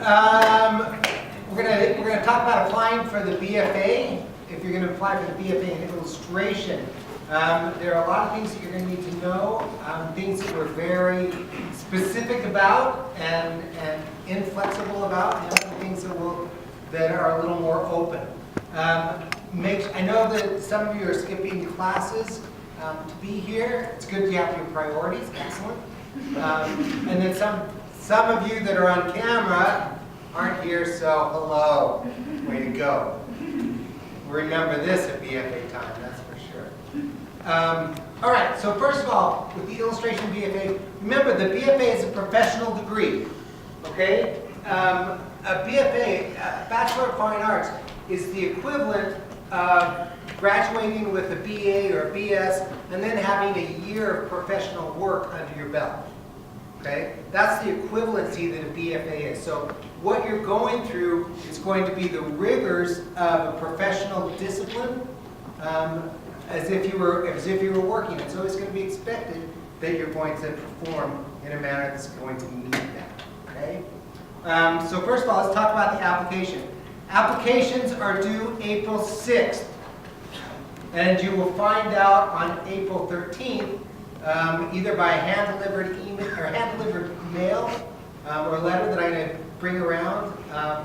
We're gonna talk about applying for the BFA. If you're gonna apply for the BFA in illustration, there are a lot of things that you're gonna need to know, things that we're very specific about and inflexible about, and other things that are a little more open. I know that some of you are skipping classes to be here. It's good you have your priorities. Excellent. And then some of you that are on camera aren't here, so hello. Way to go. We'll remember this at BFA time, that's for sure. All right, so first of all, with the illustration BFA, remember the BFA is a professional degree, okay? A BFA, Bachelor of Fine Arts, is the equivalent of graduating with a BA or a BS and then having a year of professional work under your belt. Okay? That's the equivalency that a BFA is. So what you're going through is going to be the rigors of a professional discipline, as if you were working. It's always going to be expected that you're going to perform in a manner that's going to meet that. Okay? So first of all, let's talk about the application. Applications are due April 6th, and you will find out on April 13th, either by a hand-delivered email or hand-delivered mail or a letter that I'm going to bring around. I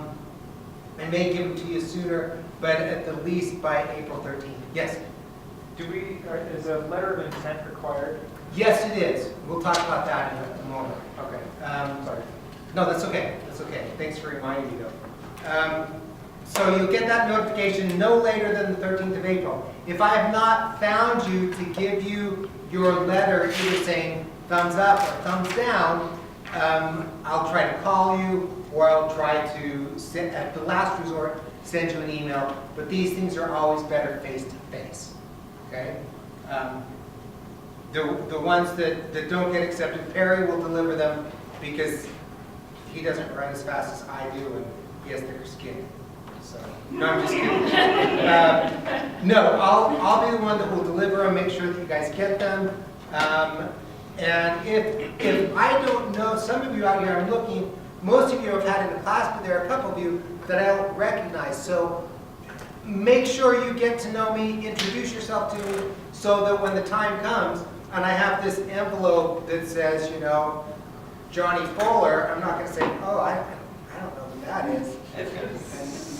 may give them to you sooner, but at the least by April 13th. Yes? Is a letter of intent required? Yes, it is. We'll talk about that in a moment. Okay. Sorry. No, that's okay. That's okay. Thanks for reminding me, though. So you'll get that notification no later than the 13th of April. If I have not found you to give you your letter either saying thumbs up or thumbs down, I'll try to call you, or I'll try to, at the last resort, send you an email. But these things are always better face-to-face. Okay? The ones that don't get accepted, Perry will deliver them because he doesn't write as fast as I do, and he has thicker skin. So, no, I'm just kidding. No, I'll be the one that will deliver them, make sure that you guys get them. And if I don't know, some of you out here, I'm looking, most of you have had in the class, but there are a couple of you that I don't recognize. So make sure you get to know me, introduce yourself to me, so that when the time comes, and I have this envelope that says, you know, Johnny Fuller, I'm not going to say, oh, I don't know who that is. And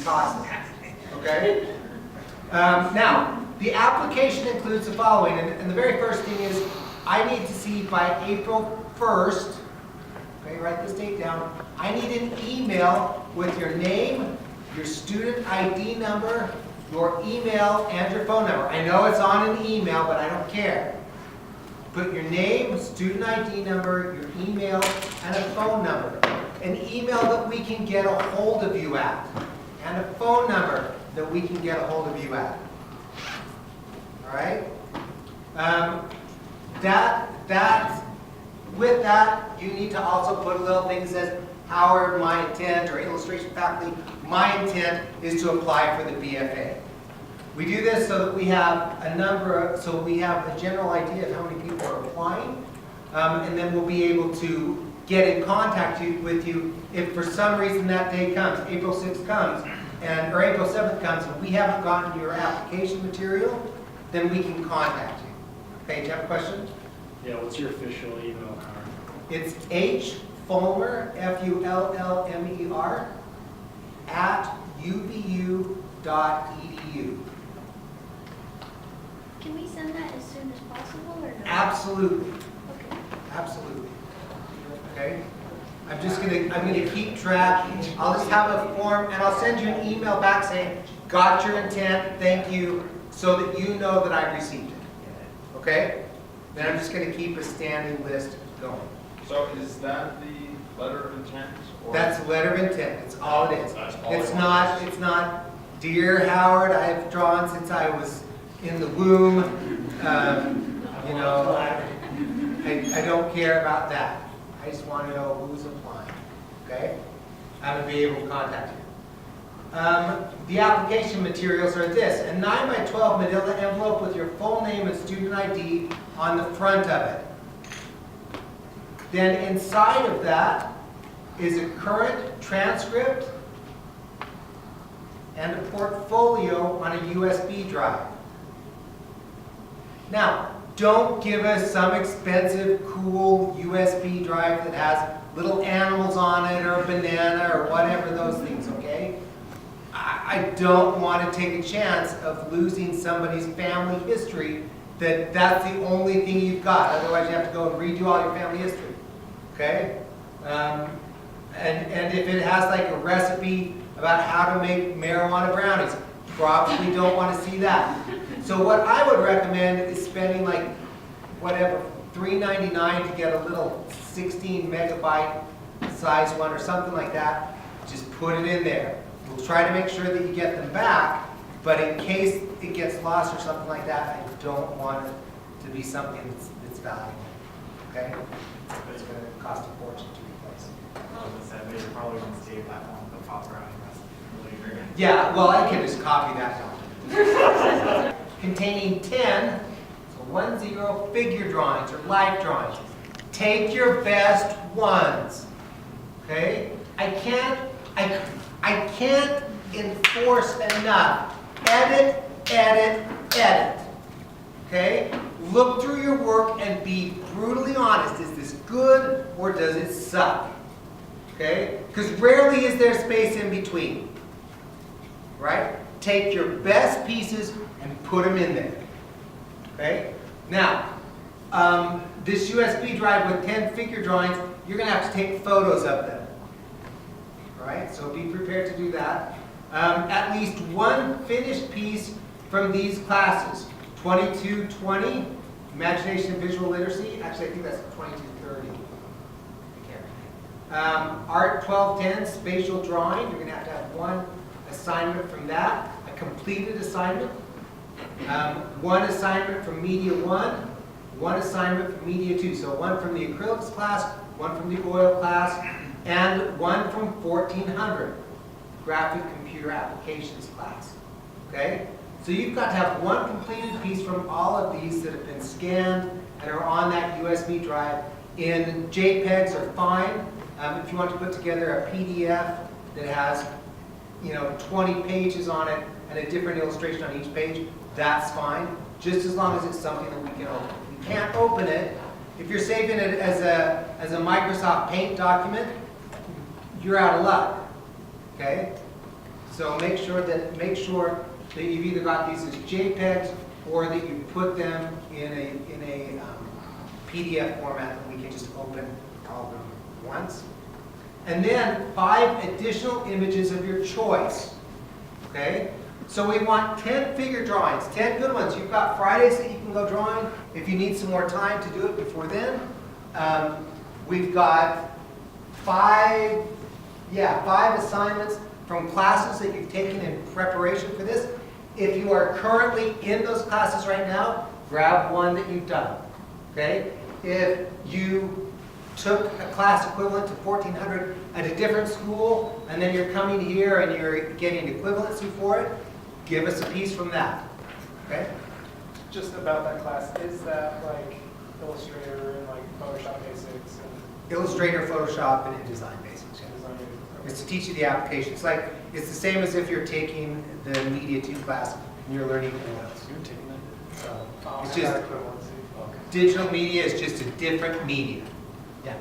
toss it. Okay? Now, the application includes the following, and the very first thing is, I need to see by April 1st, okay, write this date down, I need an email with your name, your student ID number, your email, and your phone number. I know it's on an email, but I don't care. Put your name, student ID number, your email, and a phone number. An email that we can get a hold of you at, and a phone number that we can get a hold of you at. All right? With that, you need to also put a little thing that says, Howard, my intent, or illustration faculty, my intent is to apply for the BFA. We do this so that we have so we have a general idea of how many people are applying, and then we'll be able to get in contact with you if for some reason that day comes, April 6th comes, or April 7th comes, and we haven't gotten your application material, then we can contact you. Okay, do you have a question? Yeah, what's your official email, Howard? It's hfullmer, Fullmer, at uvu.edu. Can we send that as soon as possible or no? Absolutely. Okay. Absolutely. Okay? I'm gonna keep track. I'll just have a form, and I'll send you an email back saying, got your intent, thank you, so that you know that I received it. Okay? Then I'm just gonna keep a standing list going. So is that the letter of intent? Or? That's the letter of intent. It's all it is. That's all It's not, dear Howard, I have drawn since I was in the womb. You know, I don't care about that. I just want to know who's applying. Okay? I'm going to be able to contact you. The application materials are this: a 9 by 12 manila envelope with your full name and student ID on the front of it. Then inside of that, is a current transcript and a portfolio on a USB drive. Now, don't give us some expensive, cool USB drive that has little animals on it or a banana or whatever those things, okay? I don't want to take a chance of losing somebody's family history that's the only thing you've got. Otherwise, you have to go and redo all your family history, okay? And if it has like a recipe about how to make marijuana brownies, probably don't want to see that. So what I would recommend is spending like, whatever, $3.99 to get a little 16 megabyte size one or something like that. Just put it in there. We'll try to make sure that you get them back, but in case it gets lost or something like that, I don't want it to be something that's valuable, okay? It's going to cost a fortune to replace. They probably won't save that one, the pop brownie recipe. Yeah, well, I can just copy that down. Containing 10, so 10 figure drawings or life drawings. Take your best ones, okay? I can't enforce enough. Edit, edit, edit, okay? Look through your work and be brutally honest. Is this good or does it suck? Okay? Because rarely is there space in between, right? Take your best pieces and put them in there, okay? Now, this USB drive with 10 figure drawings, you're going to have to take photos of them, all right? So be prepared to do that. At least one finished piece from these classes. 2220, Imagination and Visual Literacy. Actually, I think that's 2230. Art 1210, Spatial Drawing. You're going to have one assignment from that, a completed assignment. One assignment from Media 1, one assignment from Media 2. So one from the acrylics class, one from the oil class, and one from 1400, Graphic Computer Applications class. Okay? So you've got to have one completed piece from all of these that have been scanned and are on that USB drive. In JPEGs are fine. If you want to put together a PDF that has, 20 pages on it and a different illustration on each page, that's fine, just as long as it's something that we can open. You can't open it. If you're saving it as a Microsoft Paint document, you're out of luck. Okay? So make sure that you've either got these as JPEGs or that you put them in a PDF format that we can just open all of them once. And then 5 additional images of your choice. Okay? So we want 10 figure drawings, 10 good ones. You've got Fridays that you can go drawing if you need some more time to do it before then. We've got 5 assignments from classes that you've taken in preparation for this. If you are currently in those classes right now, grab one that you've done. Okay? If you took a class equivalent to 1400 at a different school, and then you're coming here and you're getting equivalency for it, give us a piece from that. Okay? Just about that class, is that like Illustrator and like Photoshop Basics and Illustrator, Photoshop, and InDesign Basics. Yeah. Design? It's to teach you the application. It's the same as if you're taking the Media 2 class and you're learning oils. You're taking it? So Oh, it's that just equivalency. Okay. digital media is just a different media. Yeah.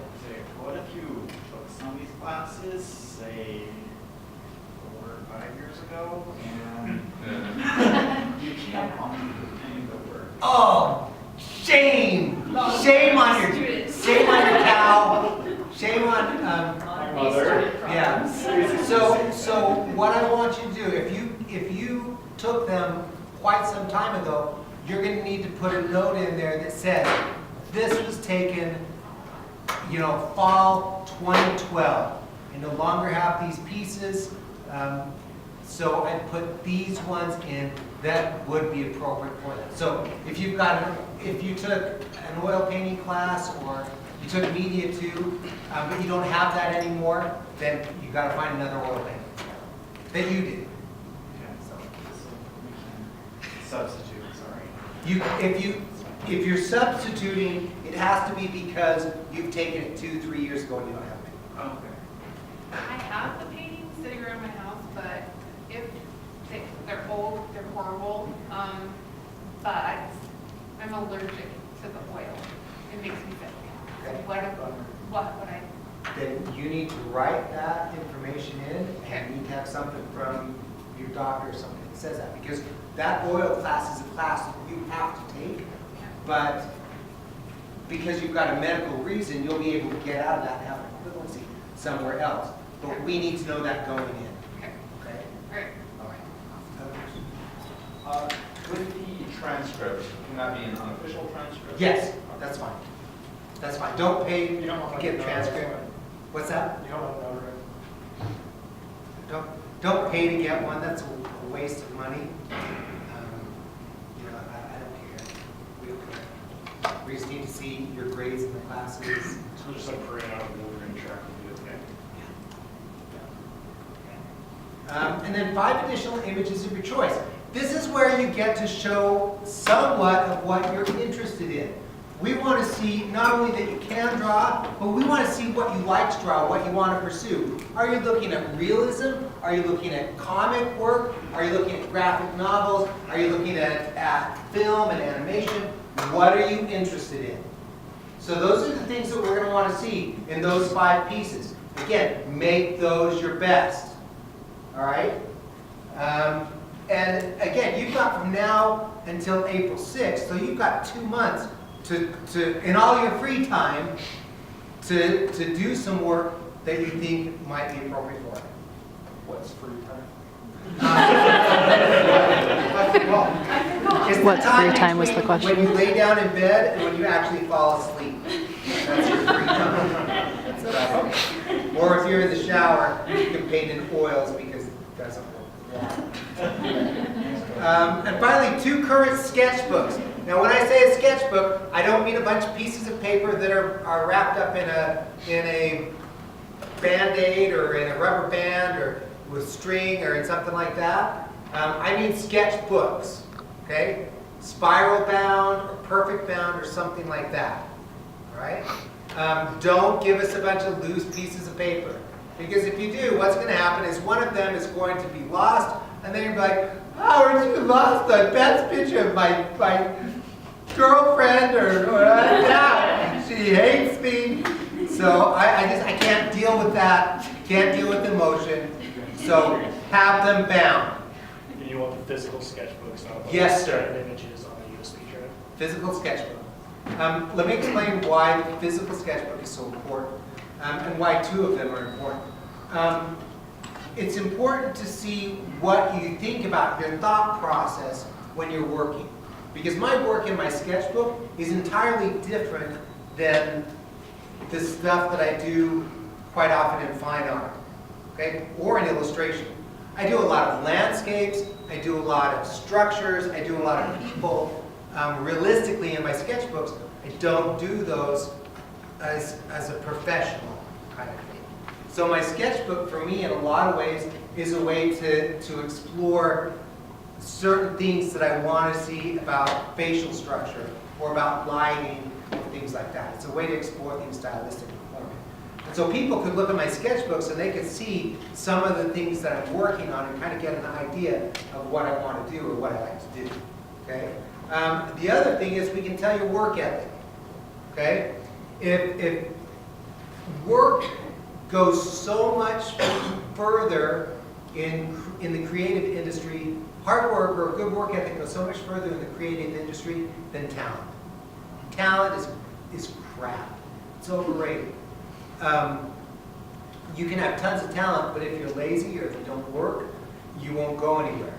What if you took some of these classes, say, 4 or 5 years ago, and you can't find any of the work? Oh, shame! Shame on your cow. Shame on Mother? yeah. So what I want you to do, if you took them quite some time ago, you're going to need to put a note in there that says this was taken, fall 2012. I no longer have these pieces, so I put these ones in that would be appropriate for them. So if you took an oil painting class or you took Media 2, but you don't have that anymore, then you got to find another oil painting that you did. Okay, so we can substitute, sorry. If you're substituting, it has to be because you've taken it 2-3 years ago and you don't have it. Okay. horrible, but I'm allergic to the oil. It makes me sick. Okay. What would I? Then you need to write that information in, Okay. and you need to have something from your doctor or something that says that, because that oil class is a class that you have to take, but because you've got a medical reason, you'll be able to get out of that and have an equivalency somewhere else. But we need to know that going in. Okay. Okay? All right. All right. With the transcript, can that be an unofficial transcript? Yes, that's fine. That's fine. Don't pay You don't want to like get a a transcript. notary. What's that? You don't want to know, right? Don't pay to get one. That's a waste of money. You know, I don't care. We don't care. We just need to see your grades in the classes. So just like print out a Wolverine track and do it, okay? And then 5 additional images of your choice. This is where you get to show somewhat of what you're interested in. We want to see not only that you can draw, but we want to see what you like to draw, what you want to pursue. Are you looking at realism? Are you looking at comic work? Are you looking at graphic novels? Are you looking at film and animation? What are you interested in? So those are the things that we're going to want to see in those 5 pieces. Again, make those your best. All right? And again, you've got from now until April 6th, so you've got 2 months to in all your free time, to do some work that you think might be appropriate for it. What's free time? It's the What's free time was the between question. When you lay down in bed and when you actually fall asleep. That's your free time. That's about it. Or if you're in the shower, you can paint in oils because it doesn't work. And finally, 2 current sketchbooks. Now, when I say a sketchbook, I don't mean a bunch of pieces of paper that are wrapped up in a Band-Aid or in a rubber band or with string or in something like that. I mean sketchbooks, okay? Spiral bound or perfect bound or something like that, all right? Don't give us a bunch of loose pieces of paper, because if you do, what's going to happen is one of them is going to be lost, and then you're like, Howard, you lost the best picture of my girlfriend or yeah, she hates me. So I can't deal with that, can't deal with emotion, so have them bound. And you want the physical sketchbooks, not like Yes, sir. static images on a USB drive? Physical sketchbook. Let me explain why the physical sketchbook is so important, and why 2 of them are important. It's important to see what you think about your thought process when you're working. Because my work in my sketchbook is entirely different than the stuff that I do quite often in fine art, okay, or in illustration. I do a lot of landscapes, I do a lot of structures, I do a lot of people. Realistically, in my sketchbooks, I don't do those as a professional kind of thing. So my sketchbook, for me, in a lot of ways, is a way to explore certain things that I want to see about facial structure or about lighting or things like that. It's a way to explore things stylistically for me. And so people could look at my sketchbooks and they could see some of the things that I'm working on and kind of get an idea of what I want to do or what I like to do. Okay? The other thing is we can tell your work ethic. Okay? If work goes so much further in the creative industry, hard work or good work ethic goes so much further in the creative industry than talent. Talent is crap. It's overrated. You can have tons of talent, but if you're lazy or if you don't work, you won't go anywhere.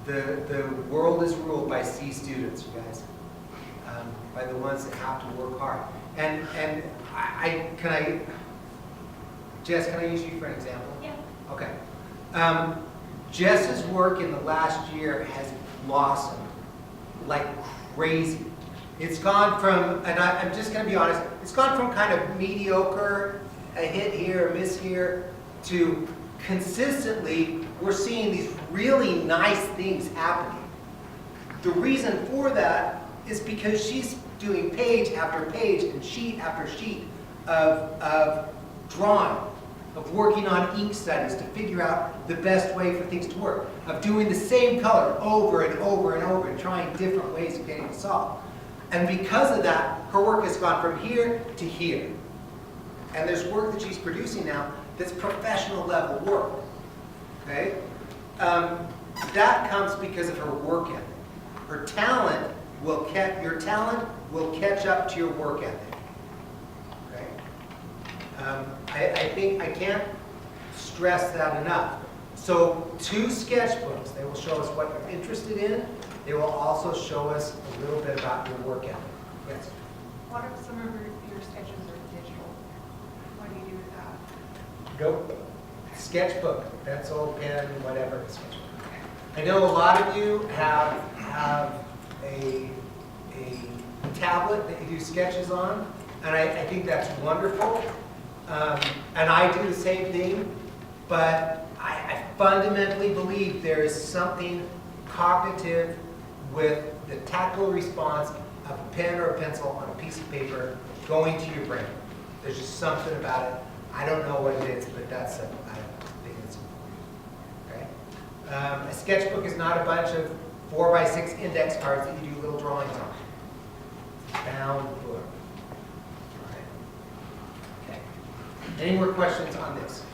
The world is ruled by C students, you guys, by the ones that have to work hard. And Jess, can I use you for an example? Yeah. Okay. Jess's work in the last year has blossomed like crazy. It's gone from, and I'm just going to be honest, it's gone from kind of mediocre, a hit here, a miss here, to consistently, we're seeing these really nice things happening. The reason for that is because she's doing page after page and sheet after sheet of drawing. of working on ink studies to figure out the best way for things to work, of doing the same color over and over and over and trying different ways of getting it solved. And because of that, her work has gone from here to here. And there's work that she's producing now that's professional level work. Okay? That comes because of her work ethic. Her talent will your talent will catch up to your work ethic. Okay? I think I can't stress that enough. So 2 sketchbooks. They will show us what you're interested in. They will also show us a little bit about your work ethic. Yes? What if some of your sketches are digital? What do you do with that? Go. Sketchbook, pencil, pen, whatever. Sketchbook. I know a lot of you have a tablet that you do sketches on, and I think that's wonderful. And I do the same thing, but I fundamentally believe there is something cognitive with the tactile response of a pen or a pencil on a piece of paper going to your brain. There's just something about it. I don't know what it is, but that's I think it's important. Okay? A sketchbook is not a bunch of 4x6 index cards that you do little drawings on. Bound book. All right. Okay. Any more questions on this?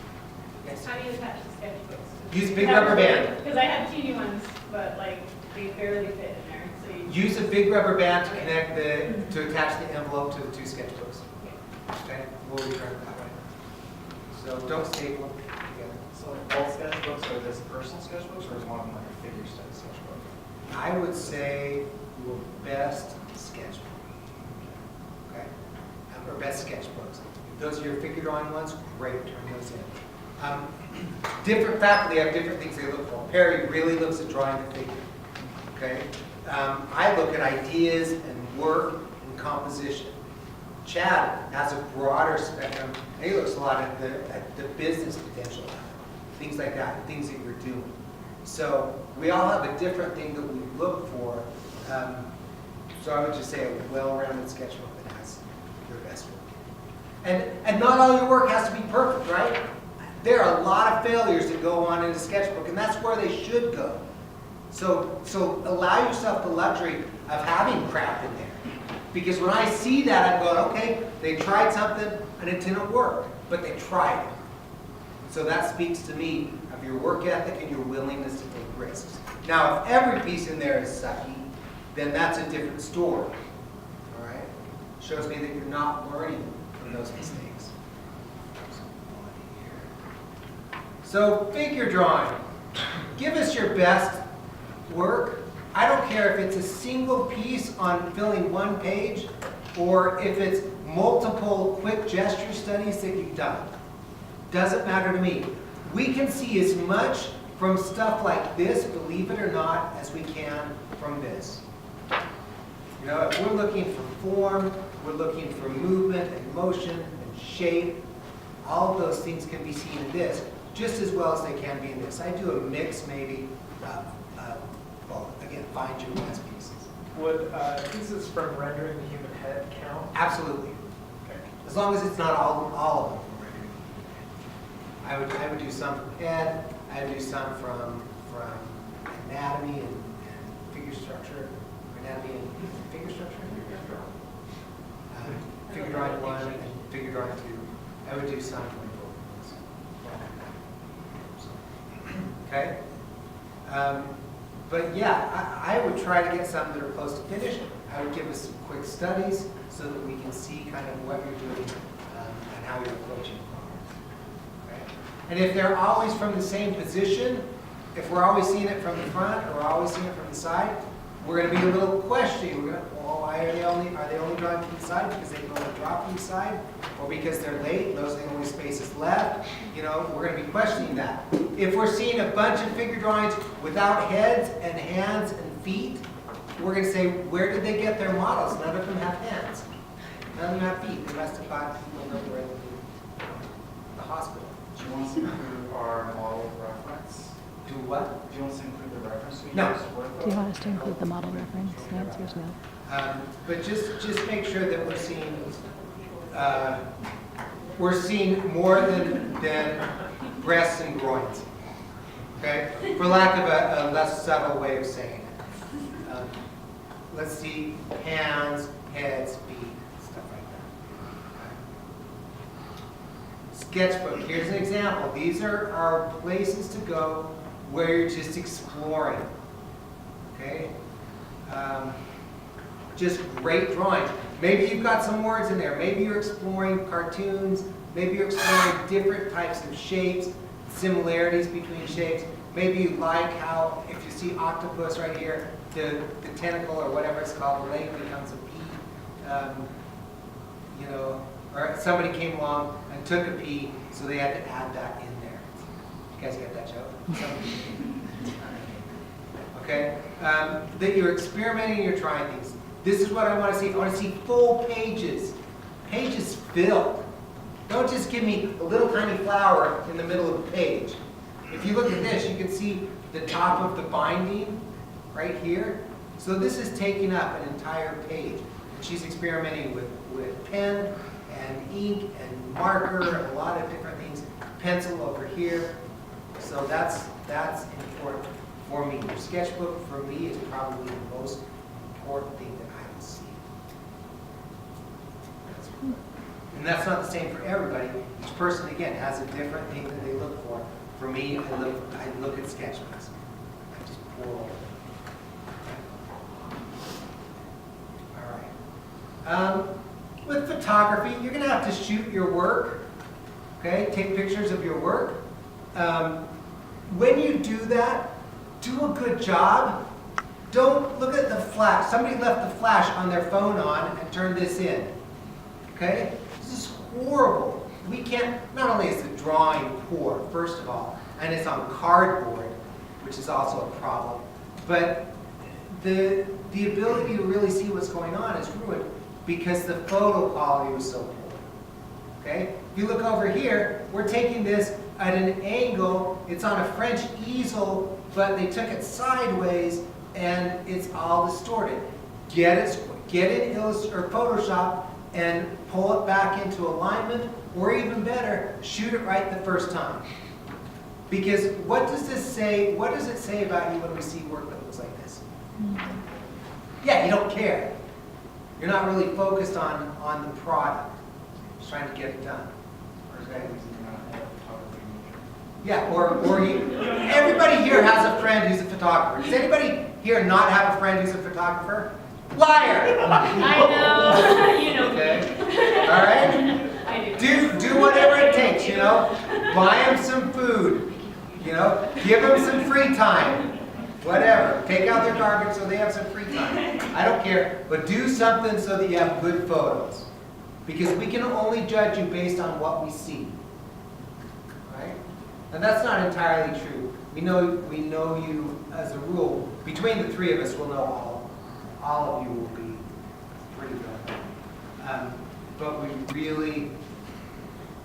Yes. How do you attach the sketchbooks? Use a big rubber band. Because I have teeny ones, but like they barely fit in there. So you Use a big rubber band to connect to attach the envelope to the 2 sketchbooks. Okay? We'll return it that way. So don't staple them together. So like both sketchbooks are just personal sketchbooks, or is one of them like a figure study sketchbook? I would say your best sketchbook. Okay? Or best sketchbooks. If those are your figure drawing ones, great, turn those in. Different faculty have different things they look for. Perry really looks at drawing the figure. Okay? I look at ideas and work and composition. Chad has a broader spectrum, and he looks a lot at the business potential, things like that, things that you're doing. So we all have a different thing that we look for. So I would just say a well-rounded sketchbook that has your best work. And not all your work has to be perfect, right? There are a lot of failures that go on in a sketchbook, and that's where they should go. So allow yourself the luxury of having crap in there. Because when I see that, I'm going, okay, they tried something and it didn't work, but they tried it. So that speaks to me of your work ethic and your willingness to take risks. Now, if every piece in there is sucky, then that's a different story. All right? Shows me that you're not learning from those mistakes. So, figure drawing. Give us your best work. I don't care if it's a single piece on filling 1 page or if it's multiple quick gesture studies that you've done. Doesn't matter to me. We can see as much from stuff like this, believe it or not, as we can from this. You know, if we're looking for form, we're looking for movement and motion and shape, all of those things can be seen in this just as well as they can be in this. I do a mix maybe of well, again, find your best pieces. Would pieces from rendering the human head count? Absolutely. Okay. As long as it's not all of them from rendering. I would do some from head, I would do some from anatomy and figure structure. Anatomy and figure structure? Figure drawing 1 and figure drawing 2. I would do some from both. Okay? But yeah, I would try to get some that are close to finished. I would give us some quick studies so that we can see kind of what you're doing and how you're approaching the problem. Okay? And if they're always from the same position, if we're always seeing it from the front or always seeing it from the side, we're going to be a little questioning. We're going to, well, why are they only drawing from the side? Because they can only draw from the side, or because they're late and those are the only spaces left. You know, we're going to be questioning that. If we're seeing a bunch of figure drawings without heads and hands and feet, we're going to say, where did they get their models? None of them have hands. None of them have feet. They must have got people that were in the hospital. Do you want to include our model reference? Do what? Do you want us to include the reference we No. use to work with? Do you want us to include the model reference? The answer is no. But just make sure that we're seeing we're seeing more than breasts and groins. Okay? For lack of a less subtle way of saying it. Let's see hands, heads, feet, stuff like that. Sketchbook, here's an example. These are places to go where you're just exploring. Okay? Just great drawings. Maybe you've got some words in there. Maybe you're exploring cartoons. Maybe you're exploring different types of shapes, similarities between shapes. Maybe you like how, if you see octopus right here, the tentacle or whatever it's called, the leg becomes a P. You know, or somebody came along and took a P, so they had to add that in there. You guys get that joke? Okay? That you're experimenting, you're trying things. This is what I want to see. I want to see full pages. Pages filled. Don't just give me a little tiny flower in the middle of the page. If you look at this, you can see the top of the binding right here. So this is taking up an entire page. And she's experimenting with pen and ink and marker and a lot of different things. Pencil over here. So that's important for me. Your sketchbook, for me, is probably the most important thing that I will see. And that's not the same for everybody. Each person, again, has a different thing that they look for. For me, I look at sketchbooks. I just pour over them. All right. With photography, you're going to have to shoot your work. Okay? Take pictures of your work. When you do that, do a good job. Don't look at the flash. Somebody left the flash on their phone on and turned this in. Okay? This is horrible. We can't, not only is the drawing poor, first of all, and it's on cardboard, which is also a problem, but the ability to really see what's going on is ruined because the photo quality was so poor. Okay? If you look over here, we're taking this at an angle. It's on a French easel, but they took it sideways, and it's all distorted. Get in Photoshop and pull it back into alignment, or even better, shoot it right the first time. Because what does this say? What does it say about you when we see work that looks like this? Yeah, you don't care. You're not really focused on the product. Just trying to get it done. Okay? Yeah, or everybody here has a friend who's a photographer. Does anybody here not have a friend who's a photographer? Liar! I know, you know. Okay. All right? I do. Do whatever it takes, you know? Buy them some food, you know? Give them some free time. Whatever. Take out their garbage so they have some free time. I don't care. But do something so that you have good photos. Because we can only judge you based on what we see. Right? And that's not entirely true. We know you, as a rule, between the three of us, we'll know all of you will be pretty good. But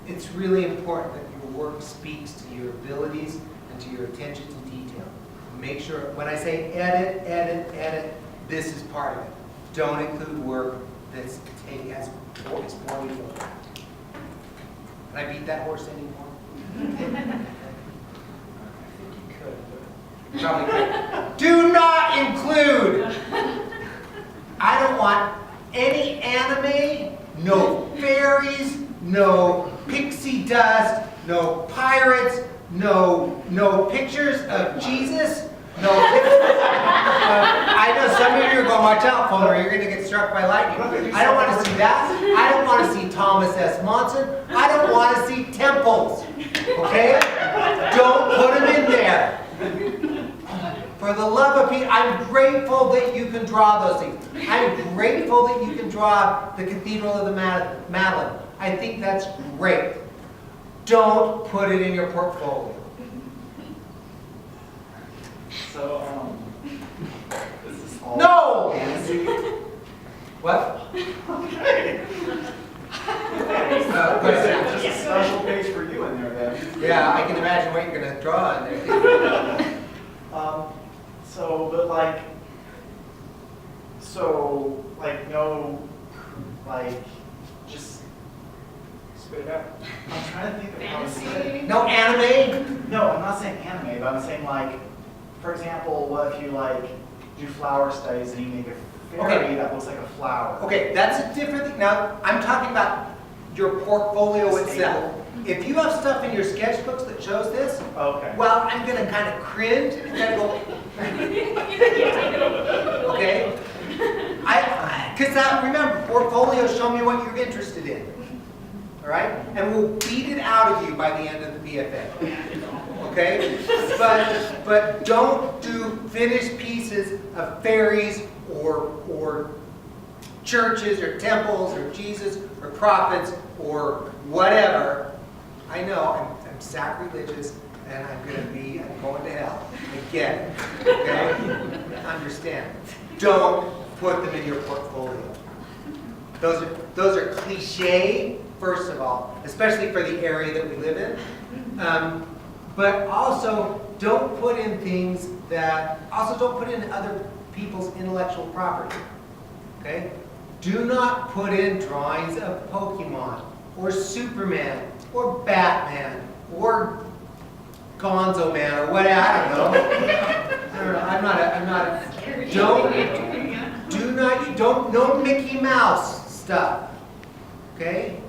it's really important that your work speaks to your abilities and to your attention to detail. Make sure, when I say edit, this is part of it. Don't include work that's it's poorly photographed. Can I beat that horse anymore? Probably could. Do not include. I don't want any anime, no fairies, no pixie dust, no pirates, no pictures of Jesus, no pictures I know some of you are going, watch out, phone, or you're going to get struck by lightning. I don't want to see that. I don't want to see Thomas S. Monson. I don't want to see temples. Okay? Don't put them in there. For the love of Pete, I'm grateful that you can draw those things. I'm grateful that you can draw the Cathedral of the Madeleine. I think that's great. Don't put it in your portfolio. So, this is all. No! Fancy. What? Okay. Go ahead. Just a special page for you in there, then. Yeah, I can imagine what you're going to draw in there. Spit it out. I'm trying to think of how to say it. Fantasy. No anime? No, I'm not saying anime, but I'm saying like, for example, what if you like do flower studies and you make a fairy Okay. that looks like a flower? Okay, that's a different thing. Now, I'm talking about your portfolio This itself. If you have stuff in your sketchbooks that shows this, Okay. well, I'm gonna kind of cringe and kind of go, okay? Because remember, portfolios show me what you're interested in, all right? And we'll beat it out of you by the end of the BFA, okay? But don't do finished pieces of fairies or churches or temples or Jesus or prophets or whatever. I know I'm sacrilegious and I'm going to hell. I get it, okay? Understand. Don't put them in your portfolio. Those are cliche, first of all, especially for the area that we live in. But also, don't put in things that, also don't put in other people's intellectual property, okay? Do not put in drawings of Pokemon, or Superman, or Batman, or Gonzo Man, or whatever, I don't know. I'm not, no Mickey Mouse stuff, okay?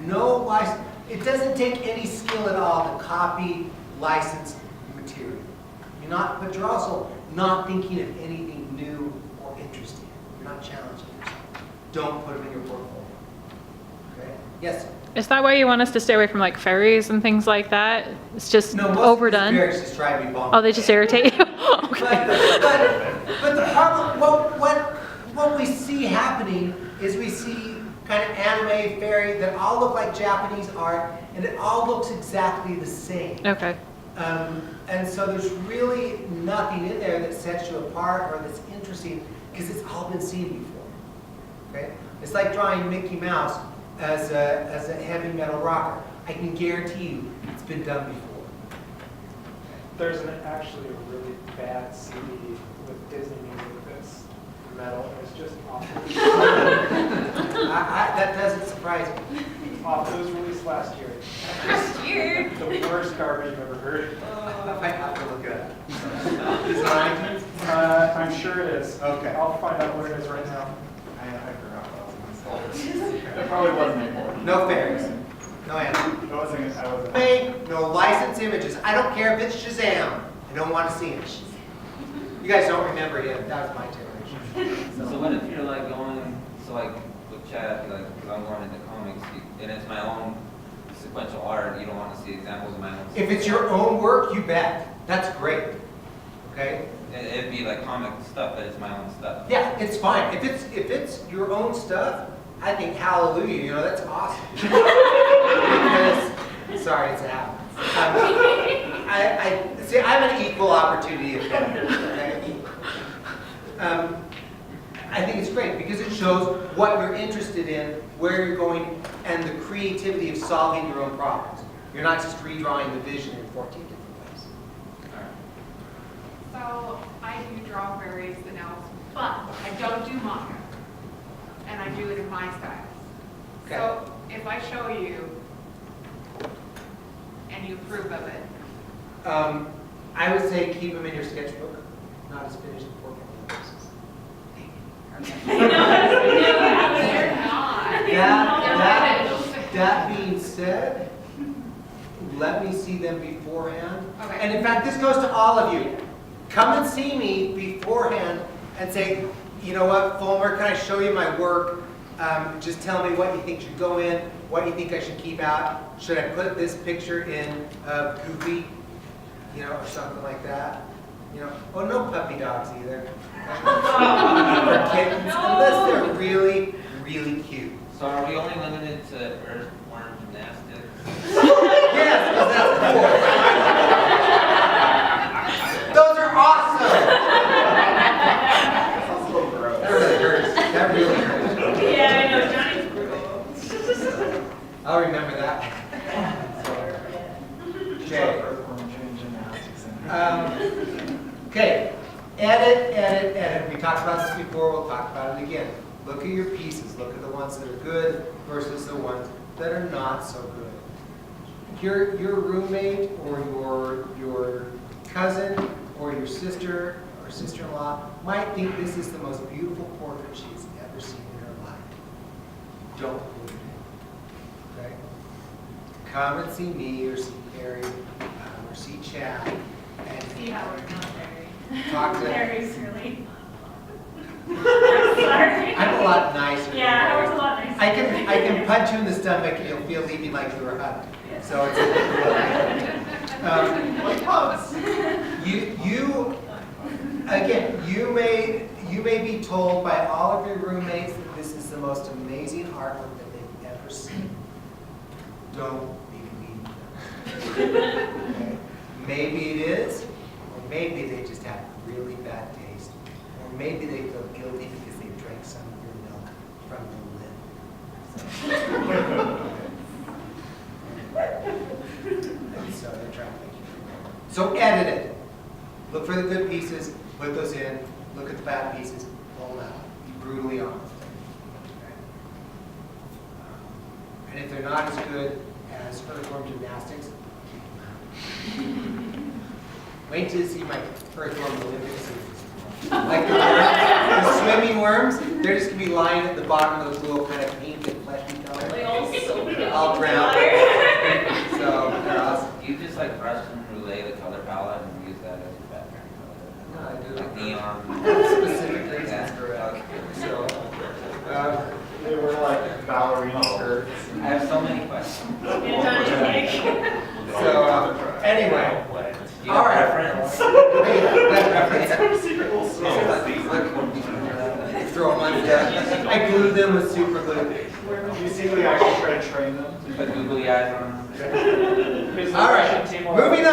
No license, it doesn't take any skill at all to copy licensed material. But you're also not thinking of anything new or interesting. You're not challenging yourself. Don't put them in your portfolio. Okay? Yes? Is that why you want us to stay away from like fairies and things like that? It's just No, most overdone? of these fairies just drive me bonkers. Oh, they just irritate you? Okay. But the problem, what we see happening is we see kind of anime fairy that all look like Japanese art, and it all looks exactly the same. Okay. And so there's really nothing in there that sets you apart or that's interesting because it's all been seen before. Okay? It's like drawing Mickey Mouse as a heavy metal rocker. I can guarantee you it's been done before. There's actually a really bad CD with Disney music that's metal, and it's just awful. That doesn't surprise me. Awful. It was released last year. Last year. The worst garbage you've ever heard. I might have to look it up. Is it on iTunes? I'm sure it is. Okay. I'll find out what it is right now. I forgot what I was going to say. It probably wasn't anymore. No fairies. No anime. I wasn't. No license images. I don't care if it's Shazam. I don't want to see it. You guys don't remember him. That was my generation. So what if you're like going, so like with Chad, like, because I'm going into comics, and it's my own sequential art, you don't want to see examples of my own. If it's your own work, you bet. That's great. Okay? It'd be like comic stuff, but it's my own stuff. Yeah, it's fine. If it's your own stuff, I think hallelujah. You know, that's awesome. Because, sorry, it's out. I see. I'm an equal opportunity offender. Okay? I think it's great because it shows what you're interested in, where you're going, and the creativity of solving your own problems. You're not just redrawing the vision in 14 different ways. So I do draw fairies and elves, but I don't do manga. And I do it in my style. Okay. So if I show you and you approve of it, I would say keep them in your sketchbook, not as finished portfolio pieces. they're not. That being said, let me see them beforehand. Okay. And in fact, this goes to all of you. Come and see me beforehand and say, you know what, Fulmer, can I show you my work? Just tell me what you think should go in, what you think I should keep out. Should I put this picture in Goofy, you know, or something like that? You know, oh, no puppy dogs either. Or kittens, unless they're really, really cute. So are we only limited to earthworm gymnastics? Yes, because that's cool. Those are awesome. That sounds a little gross. That really hurts. That really hurts. Yeah, I know, Johnny's brutal. I'll remember that. Okay. Okay. Edit. We talked about this before. We'll talk about it again. Look at your pieces. Look at the ones that are good versus the ones that are not so good. Your roommate or your cousin or your sister or sister-in-law might think this is the most beautiful portrait she's ever seen in her life. Don't believe it. Okay? Come and see me or see Carrie or see Chad and See how we're not very. talk to. Mary's really. I'm sorry. I'm a lot nicer. than Yeah, Carrie. Howard's a lot nicer. I can punch you in the stomach and you'll feel leaving like you were hugged. So it's Like pups. you may be told by all of your roommates that this is the most amazing artwork that they've ever seen. Don't believe them. Okay? Maybe it is, or maybe they just have really bad taste, or maybe they feel guilty because they drank some of your milk from the lid. And so they're trying to make you feel better. So edit it. Look for the good pieces, put those in. Look at the bad pieces, pull them out. Be brutally honest. Okay? And if they're not as good as earthworm gymnastics, keep them out. Wait till you see my earthworm Olympics. Like the swimming worms, they're just going to be lying at the bottom of those little kind of painted fleshy colors. They all so All drowned. So they're awesome. Do you just like brush and relay the color palette and use that as your background No, color? I do. Like neon? Specific reasons Yeah. for it. So, They were like ballerina skirts. I have so many questions. Anyway. Do you have All right. reference? Secret little Throw them on deck. I glue them with super glue. Do you see we actually try to train them? Put googly eyes on them? Is the All Russian right, team allowed? moving on. I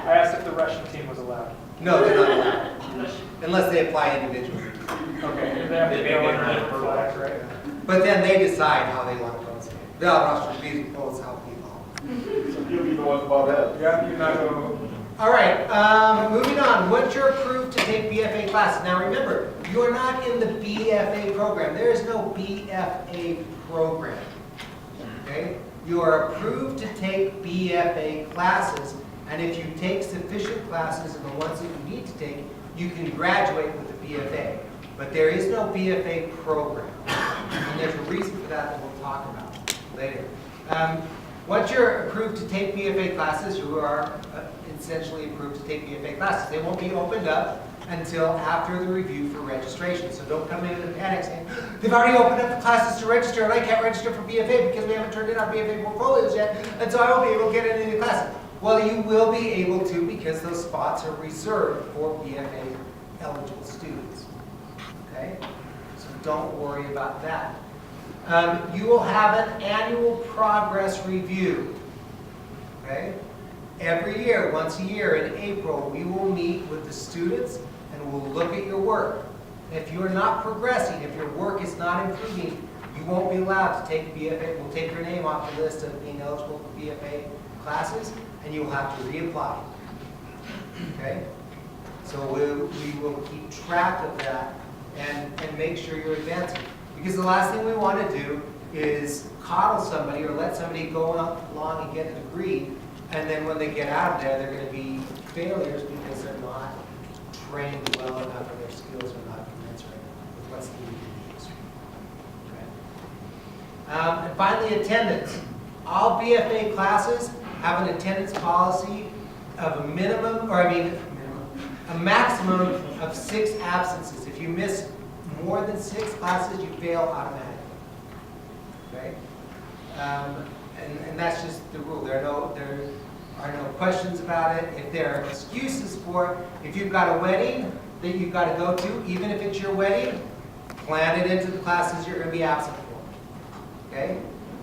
asked if the Russian team was allowed. No, they're not allowed. Unless they apply individually. Okay. They have to go in on the flags, right? But then they decide how they want to go. The Russian people is how people. So you'll be the one above it. Yeah, you're not going. All right, moving on. Once you're approved to take BFA classes, now remember, you are not in the BFA program. There is no BFA program. Okay? You are approved to take BFA classes, and if you take sufficient classes and the ones that you need to take, you can graduate with the BFA. But there is no BFA program. And there's a reason for that we'll talk about later. Once you're approved to take BFA classes, you are essentially approved to take BFA classes. They won't be opened up until after the review for registration. So don't come in and panic saying, they've already opened up the classes to register and I can't register for BFA because we haven't turned in our BFA portfolios yet, and so I won't be able to get into the classes. Well, you will be able to because those spots are reserved for BFA eligible students. Okay? So don't worry about that. You will have an annual progress review. Okay? Every year, once a year in April, we will meet with the students and we'll look at your work. If you're not progressing, if your work is not improving, you won't be allowed to take BFA. We'll take your name off the list of being eligible for BFA classes and you'll have to reapply. Okay? So we will keep track of that and make sure you're advancing. Because the last thing we want to do is coddle somebody or let somebody go along and get a degree, and then when they get out of there, they're going to be failures because they're not trained well enough or their skills are not commensurate with what's needed in the industry. Okay? And finally, attendance. All BFA classes have an attendance policy of a maximum of 6 absences. If you miss more than 6 classes, you fail automatically. Okay? And that's just the rule. There are no questions about it. If there are excuses for it, if you've got a wedding that you've got to go to, even if it's your wedding, plan it into the classes you're going to be absent for. Okay?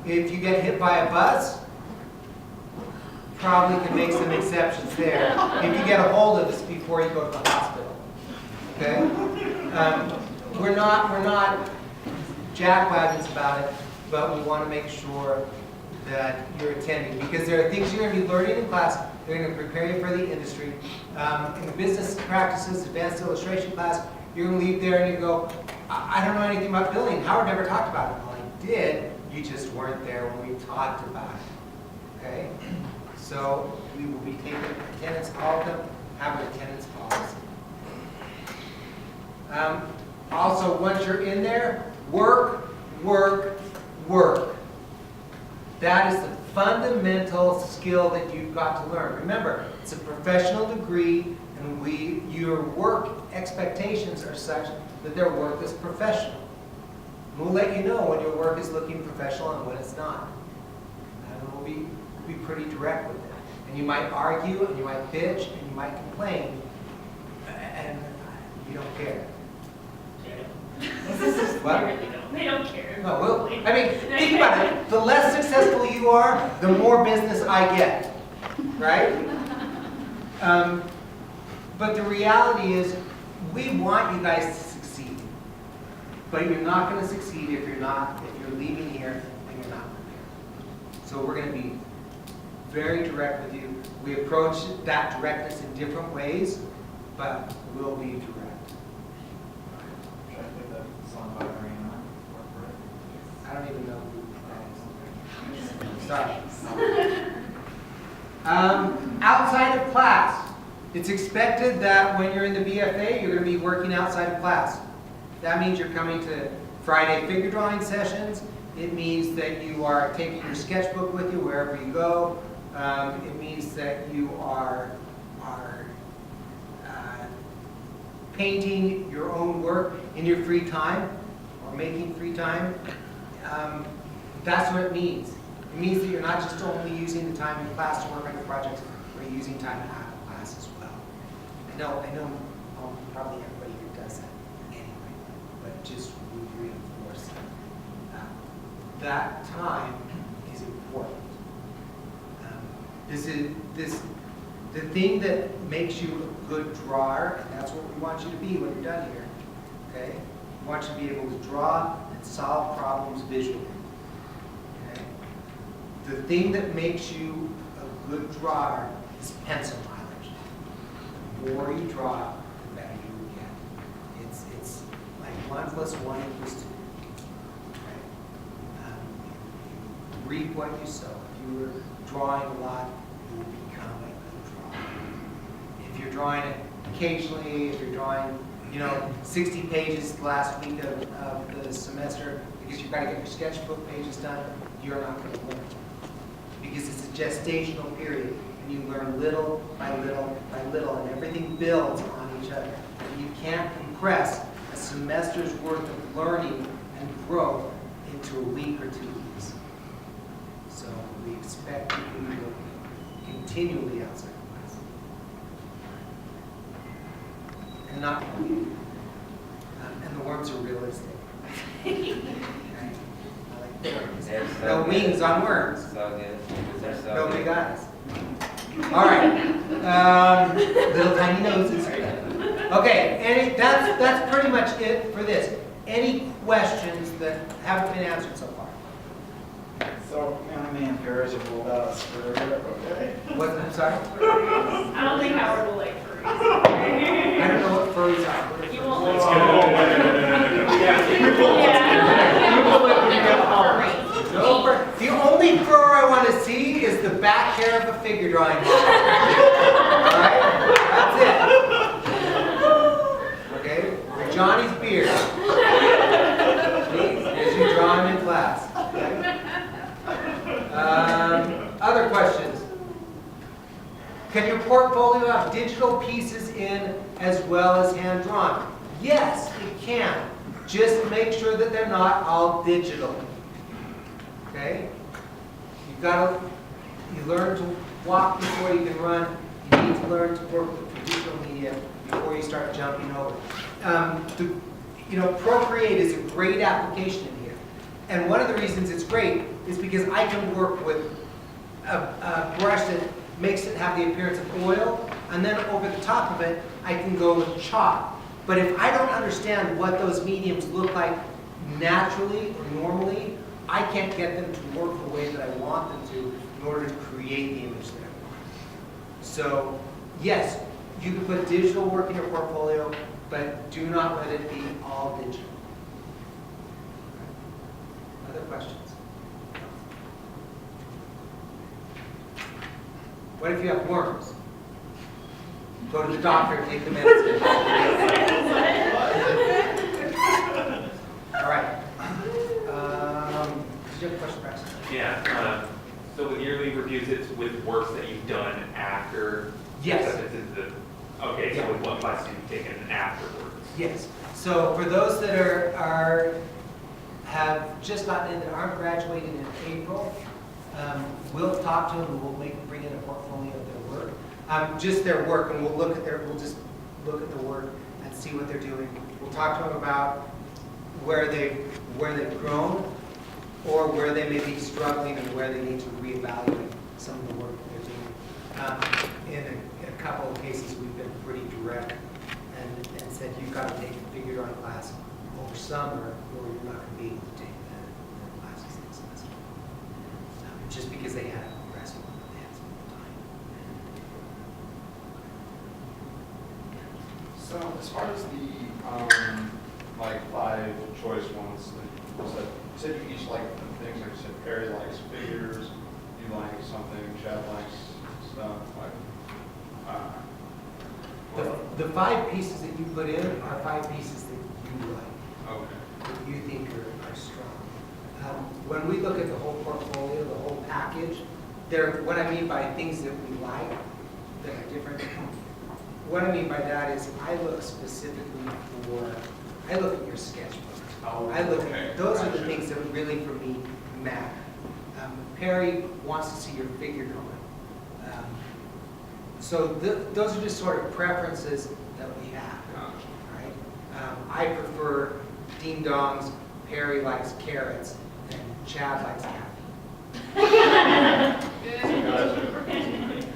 If you get hit by a bus, probably can make some exceptions there. If you get a hold of us before you go to the hospital. Okay? We're not jackwagons about it, but we want to make sure that you're attending because there are things you're going to be learning in class. They're going to prepare you for the industry. In the business practices, advanced illustration class, you're going to leave there and you go, I don't know anything about billing. Howard never talked about it. Well, he did, You just weren't there when we talked about it, okay? So we will be taking attendance, all of them have an attendance policy. Also, once you're in there, work, work, work. That is the fundamental skill that you've got to learn. Remember, it's a professional degree, and your work expectations are such that their work is professional. We'll let you know when your work is looking professional and when it's not. And we'll be pretty direct with it. And you might argue, and you might bitch, and you might complain, and you don't care. What? They don't care. No, I mean, think about it. The less successful you are, the more business I get, right? But the reality is, we want you guys to succeed. But you're not going to succeed if you're leaving here and you're not prepared. So we're going to be very direct with you. We approach that directness in different ways, but we'll be direct. Should I play that song by Ariana? I don't even know who that is. Sorry. Outside of class. It's expected that when you're in the BFA, you're going to be working outside of class. That means you're coming to Friday figure drawing sessions. It means that you are taking your sketchbook with you wherever you go. It means that you are painting your own work in your free time or making free time. That's what it means. It means that you're not just only using the time in class to work on your projects, but you're using time out of class as well. I know probably everybody here does that anyway, but just would reinforce that time is important. The thing that makes you a good drawer, and that's what we want you to be when you're done here, okay? We want you to be able to draw and solve problems visually, okay? The thing that makes you a good drawer is pencil mileage. The more you draw, the better you will get. It's like 1 + 1 = 2. Okay? You reap what you sow. If you were drawing a lot, you will become a good drawer. If you're drawing it occasionally, if you're drawing 60 pages the last week of the semester because you've got to get your sketchbook pages done, you're not going to learn. Because it's a gestational period, and you learn little by little by little, and everything builds on each other. And you can't compress a semester's worth of learning and growth into a week or 2 weeks. So we expect you to work continually outside of class. And not, and the worms are realistic. Okay? I like the worms. No wings on worms. So good. They're so No good. big eyes. All right. Little tiny noses. Okay, that's pretty much it for this. Any questions that haven't been answered so far? So, me and Paris have rolled out a spur here, okay? What, I'm sorry? I don't think Howard will like furries. I don't know what furries are. What are You furries? won't like No fur. The only fur I want to see is the back hair of a figure drawing model. All right? That's it. Okay? Or Johnny's beard. Please, as you draw him in class. Okay? Other questions? Can your portfolio have digital pieces in as well as hand-drawn? Yes, it can. Just make sure that they're not all digital. Okay? You learn to walk before you can run. You need to learn to work with traditional media before you start jumping over. Procreate is a great application in here. And one of the reasons it's great is because I can work with a brush that makes it have the appearance of oil, and then over the top of it, I can go with chalk. But if I don't understand what those mediums look like naturally or normally, I can't get them to work the way that I want them to in order to create the image there. So, yes, you can put digital work in your portfolio, but do not let it be all digital. Other questions? What if you have worms? Go to the doctor, take the medicine. All right. Did you have a question, Braxton? Yeah, so with yearly reviews, it's with works that you've done after? Yes. Okay, so with what classes you've taken afterwards? Yes. So for those that have just gotten in that aren't graduating in April, we'll talk to them and we'll bring in a portfolio of their work. Just their work, and we'll just look at the work and see what they're doing. We'll talk to them about where they've grown, or where they may be struggling and where they need to reevaluate some of the work that they're doing. In a couple of cases, we've been pretty direct and said, you've got to take a figured on class over summer, or you're not going to be able to take the classes next semester. Just because they had a rest of them, they had some time. So as far as the, like 5 choice ones, that you said you each like different things, like you said, Perry likes figures, you like something, Chad likes stuff, like, The 5 pieces that you put in are 5 pieces that you like, okay. that you think are strong. When we look at the whole portfolio, the whole package, what I mean by things that we like that are different, what I mean by that is I look specifically I look at your sketchbook. Those are the things that really, for me, matter. Perry wants to see your figure drawing. So those are just sort of preferences that we have, right? I prefer ding dongs, Perry likes carrots, and Chad likes happy.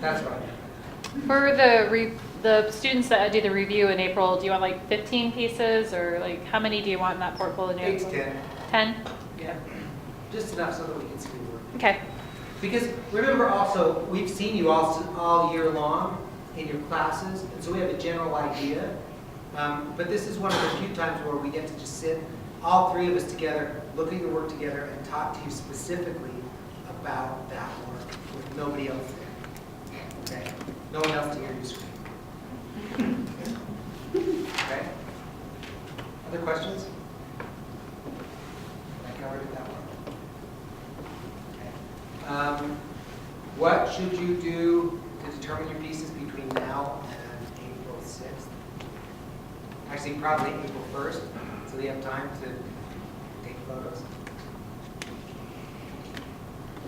That's right. For the students that do the review in April, do you want like 15 pieces, or like how many do you want in that portfolio? 8 to 10. 10? Yeah. Just enough so that we can see the work. Okay. Because remember also, we've seen you all year long in your classes, and so we have a general idea. But this is one of the few times where we get to just sit, all 3 of us together, look at your work together, and talk to you specifically about that work with nobody else there. Okay? No one else to hear you scream. Okay? Other questions? I covered it that one. Okay. What should you do to determine your pieces between now and April 6th? Actually, probably April 1st, so they have time to take photos.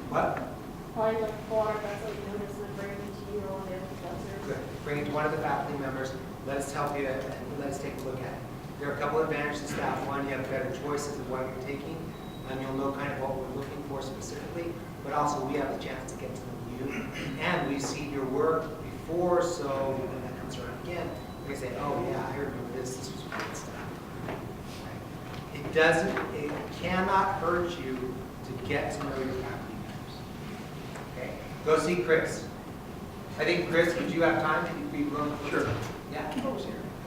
What? Probably like water that's like notice and bring it to you or the other professors. Good. Bring it to one of the faculty members. Let us help you and let us take a look at it. There are a couple of advantages to staff. One, you have better choices of what you're taking, and you'll know kind of what we're looking for specifically. But also, we have the chance to get to know you, and we've seen your work before. So when that comes around again, we can say, "Oh yeah, I remember this. This was great stuff." Right? It cannot hurt you to get to know your faculty members. Okay. Go see Chris. I think, Chris, would you have time to be willing to? Sure. Yeah. I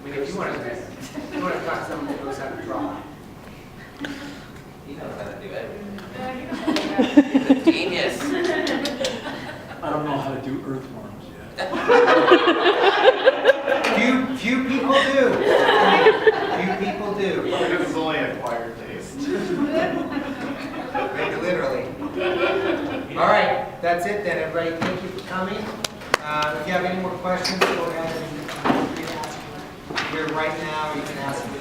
mean, if you want to talk to someone that knows how to draw. He knows how to do everything. You know, He's a genius. I don't know how to do earthworms yet. Few people do. Few people do. This is only an acquired taste. Maybe literally. All right, that's it then, everybody. Thank you for coming. If you have any more questions, go ahead and feel free to ask me here right now. You can ask me